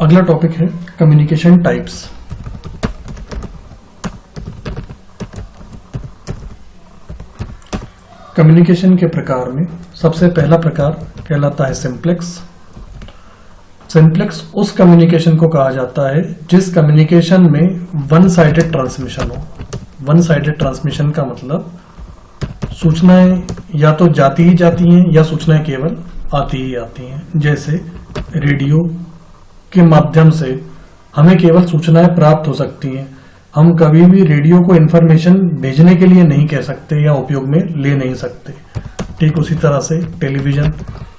अगला टॉपिक है communication types. Communication के प्रकार में सबसे पहला प्रकार कहलाता है सिंप्लेक्स। सिंप्लेक्स उस कम्युनिकेशन को कहा जाता है जिस कम्युनिकेशन में वन साइडेड ट्रांसमिशन हो। वन साइडेड ट्रांसमिशन का मतलब सूचनाएं या तो जाती ही जाती हैं या सूचनाएं केवल आती ही आती हैं। जैसे रेडियो के माध्यम से हमें केवल सूचनाएं प्राप्त हो सकती हैं। हम कभी भी रेडियो को इन्फॉर्मेशन भेजने के लिए नहीं कह सकते या उपयोग में ले नहीं सकते। ठीक उसी तरह से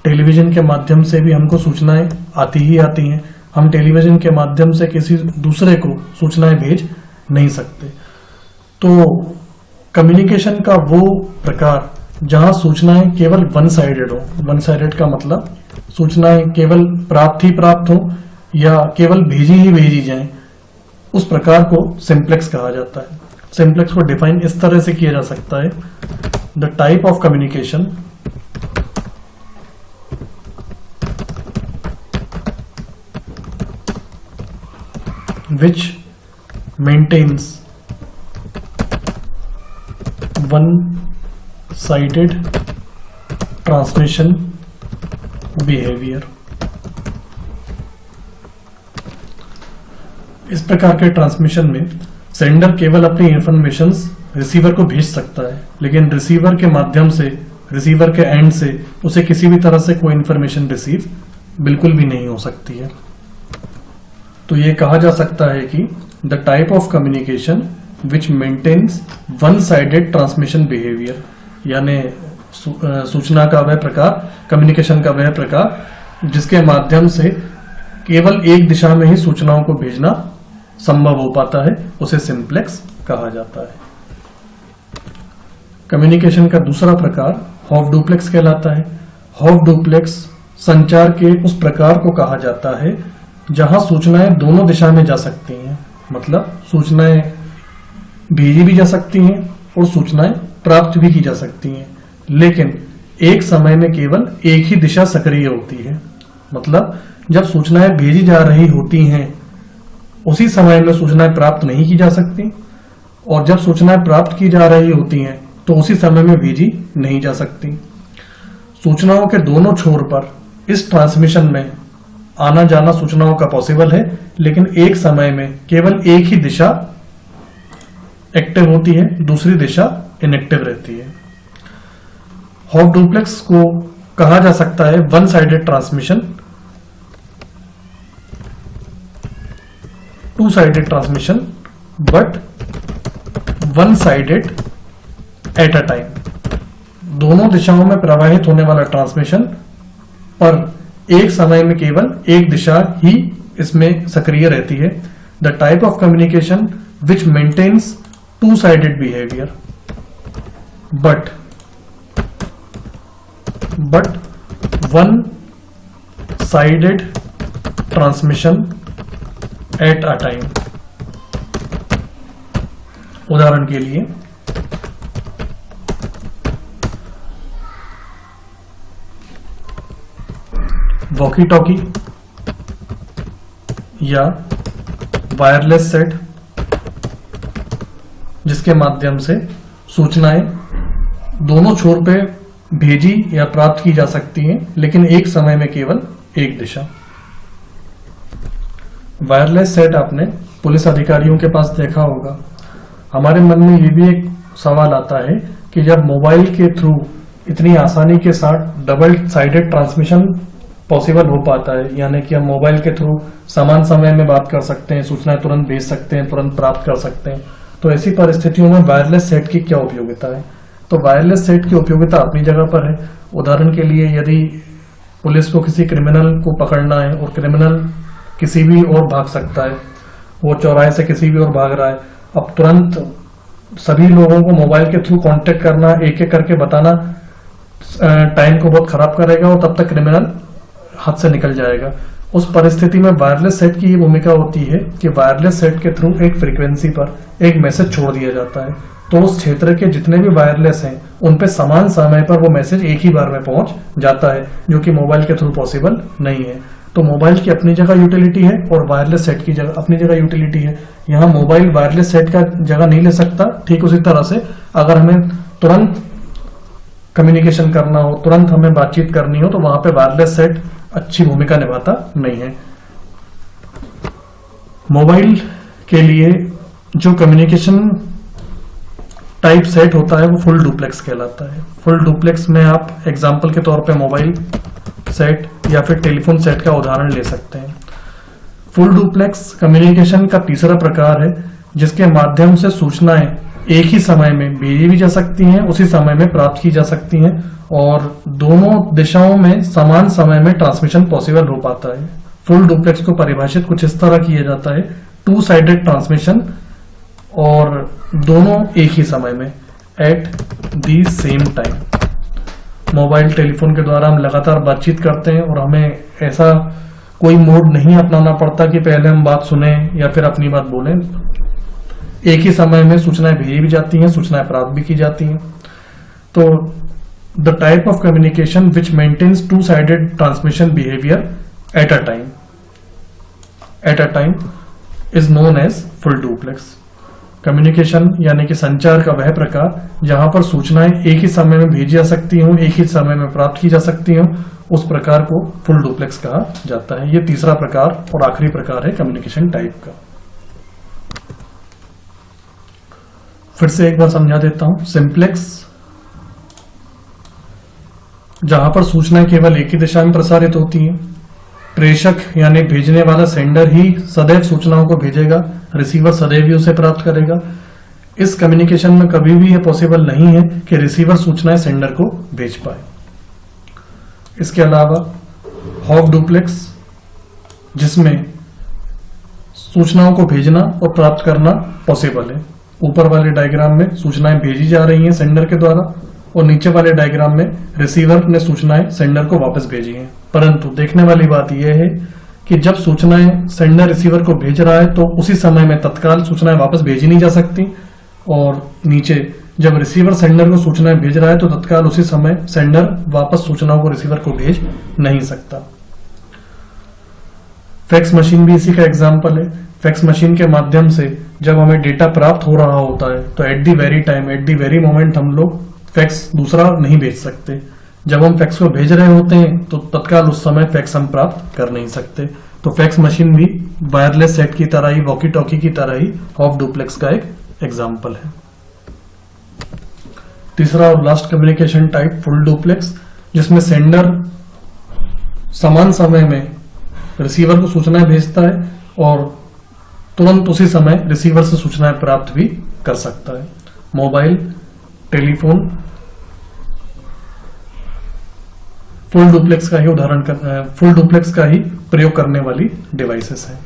टेलीविजन के माध्यम से भी हमको सूचनाएं आती ही आती हैं। हम टेलीविजन के माध्यम से किसी दूसरे को सूचनाएं भेज नहीं सकते। तो कम्युनिकेशन का वो प्रकार जहां सूचनाएं केवल वन साइडेड हो, वन साइडेड का मतलब सूचनाएं केवल प्राप्त ही प्राप्त हो या केवल भेजी ही भेजी जाएं, उस प्रकार को सिंप्लेक्स कहा जाता है। सिंप्लेक्स को डिफाइन इस तरह से किया जा सकता है, the type of communication which maintains one-sided transmission behavior। इस प्रकार के ट्रांसमिशन में सेंडर केवल अपनी इंफॉर्मेशंस रिसीवर को भेज सकता है, लेकिन रिसीवर के माध्यम से, रिसीवर के एंड से उसे किसी भी तरह से कोई इंफॉर्मेशन रिसीव बिल्कुल भी नहीं हो सकती है। तो ये कहा जा सकता है कि the type of communication which maintains one sided transmission behaviour, यानी सूचना का वह प्रकार, कम्युनिकेशन का वह प्रकार जिसके माध्यम से केवल एक दिशा में ही सूचनाओं को भेजना संभव हो पाता है, उसे सिंप्लेक्स कहा जाता है। कम्युनिकेशन का दूसरा प्रकार हाफ डुप्लेक्स कहलाता है। हाफ डुप्लेक्स संचार के उस प्रकार को कहा जाता है जहां सूचनाएं दोनों दिशा में जा सकती हैं, मतलब सूचनाएं भेजी भी जा सकती हैं और सूचनाएं प्राप्त भी की जा सकती हैं, लेकिन एक समय में केवल एक ही दिशा सक्रिय होती है। मतलब जब सूचनाएं भेजी जा रही होती हैं उसी समय में सूचनाएं प्राप्त नहीं की जा सकती, और जब सूचनाएं प्राप्त की जा रही होती हैं तो उसी समय में भेजी नहीं जा सकती। सूचनाओं के दोनों छोर पर इस ट्रांसमिशन में आना जाना सूचनाओं का पॉसिबल है, लेकिन एक समय में केवल एक ही दिशा एक्टिव होती है, दूसरी दिशा इनएक्टिव रहती है। हाफ डुप्लेक्स को कहा जा सकता है one sided transmission, to sided transmission, but one sided eight a time. दोनों दिशाओं में प्रवाहित होने वाला ट्रांसमिशन, पर एक समय में केवल एक दिशा ही इसमें सक्रिय रहती है। The type of communication which maintains two sided behaviour but one sided transmission at a time. उदाहरण के लिए वॉकी टॉकी या वायरलेस सेट, जिसके माध्यम से सूचनाएं दोनों छोर पे भेजी या प्राप्त की जा सकती हैं, लेकिन एक समय में केवल एक दिशा। वायरलेस सेट आपने पुलिस अधिकारियों के पास देखा होगा। हमारे मन में ये भी एक सवाल आता है कि जब मोबाइल के थ्रू इतनी आसानी के साथ डबल साइडेड ट्रांसमिशन पॉसिबल हो पाता है, यानी कि हम मोबाइल के थ्रू समान समय में बात कर सकते हैं, सूचनाएं तुरंत भेज सकते हैं, तुरंत प्राप्त कर सकते हैं, तो ऐसी परिस्थितियों में वायरलेस सेट की क्या उपयोगिता है? तो वायरलेस सेट की उपयोगिता अपनी जगह पर है। उदाहरण के लिए यदि पुलिस को किसी क्रिमिनल को पकड़ना है और क्रिमिनल किसी भी और भाग सकता है, वो चौराहे से किसी भी और भाग रहा है, अब तुरंत सभी लोगों को मोबाइल के थ्रू कांटेक्ट करना, एक एक करके बताना टाइम को बहुत खराब करेगा और तब तक क्रिमिनल हाथ से निकल जाएगा। उस परिस्थिति में वायरलेस सेट की ये भूमिका होती है कि वायरलेस सेट के थ्रू एक फ्रीक्वेंसी पर एक मैसेज छोड़ दिया जाता है, तो उस क्षेत्र के जितने भी वायरलेस हैं उन पे समान समय पर वो मैसेज एक ही बार में पहुंच जाता है, जो कि मोबाइल के थ्रू पॉसिबल नहीं है। तो मोबाइल की अपनी जगह यूटिलिटी है और वायरलेस सेट की जगह अपनी जगह यूटिलिटी है। यहाँ मोबाइल वायरलेस सेट का जगह नहीं ले सकता। ठीक उसी तरह से अगर हमें तुरंत कम्युनिकेशन करना हो, तुरंत हमें बातचीत करनी हो, तो वहां पे वायरलेस सेट अच्छी भूमिका निभाता नहीं है। मोबाइल के लिए जो कम्युनिकेशन टाइप सेट होता है वो फुल डुप्लेक्स कहलाता है। फुल डुप्लेक्स में आप एग्जांपल के तौर पे मोबाइल सेट या फिर टेलीफोन सेट का उदाहरण ले सकते हैं। फुल डुप्लेक्स कम्युनिकेशन का तीसरा प्रकार है जिसके माध्यम से सूचनाएं एक ही समय में भेजी भी जा सकती हैं, उसी समय में प्राप्त की जा सकती हैं और दोनों दिशाओं में समान समय में ट्रांसमिशन पॉसिबल हो पाता है। फुल डुप्लेक्स को परिभाषित कुछ इस तरह किया जाता है, टू साइडेड ट्रांसमिशन और दोनों एक ही समय में, at the same time. Mobile telephone के द्वारा हम लगातार बातचीत करते हैं और हमें ऐसा कोई मोड नहीं अपनाना पड़ता कि पहले हम बात सुने या फिर अपनी बात बोलें। एक ही समय में सूचनाएं भेजी भी जाती हैं, सूचनाएं प्राप्त भी की जाती हैं। तो the type of communication which maintains two sided transmission behaviour at a time is known as full duplex. Communication यानी कि संचार का वह प्रकार जहां पर सूचनाएं एक ही समय में भेजी जा सकती हों, एक ही समय में प्राप्त की जा सकती हों, उस प्रकार को फुल डुप्लेक्स कहा जाता है। यह तीसरा प्रकार और आखिरी प्रकार है कम्युनिकेशन टाइप का। फिर से एक बार समझा देता हूं। सिंप्लेक्स जहां पर सूचनाएं केवल एक ही दिशा में प्रसारित होती हैं, प्रेषक यानी भेजने वाला सेंडर ही सदैव सूचनाओं को भेजेगा, रिसीवर सदैव ही उसे प्राप्त करेगा। इस कम्युनिकेशन में कभी भी यह पॉसिबल नहीं है कि रिसीवर सूचनाएं सेंडर को भेज पाए। इसके अलावा हॉफ डुप्लेक्स जिसमें सूचनाओं को भेजना और प्राप्त करना पॉसिबल है। ऊपर वाले डायग्राम में सूचनाएं भेजी जा रही हैं सेंडर के द्वारा और नीचे वाले डायग्राम में रिसीवर ने सूचनाएं सेंडर को वापस भेजी हैं। परंतु देखने वाली बात यह है कि जब सूचनाएं सेंडर रिसीवर को भेज रहा है तो उसी समय में तत्काल सूचनाएं वापस भेजी नहीं जा सकती और नीचे जब रिसीवर सेंडर को सूचनाएं भेज रहा है तो तत्काल उसी समय सेंडर वापस सूचनाओं को रिसीवर को भेज नहीं सकता। फैक्स मशीन भी इसी का एग्जाम्पल है। फैक्स मशीन के माध्यम से जब हमें डेटा प्राप्त हो रहा होता है तो at the very time, at the very moment हम लोग फैक्स दूसरा नहीं भेज सकते। जब हम फैक्स को भेज रहे होते हैं तो तत्काल उस समय फैक्स हम प्राप्त कर नहीं सकते। तो फैक्स मशीन भी वायरलेस सेट की तरह ही, वॉकी टॉकी की तरह ही ऑफ डुप्लेक्स का एक एग्जाम्पल है। तीसरा और last communication type full duplex जिसमें सेंडर समान समय में रिसीवर को सूचनाएं भेजता है और तुरंत उसी समय रिसीवर से सूचनाएं प्राप्त भी कर सकता है। मोबाइल, टेलीफोन फुल डुप्लेक्स का ही प्रयोग करने वाली डिवाइसेस हैं।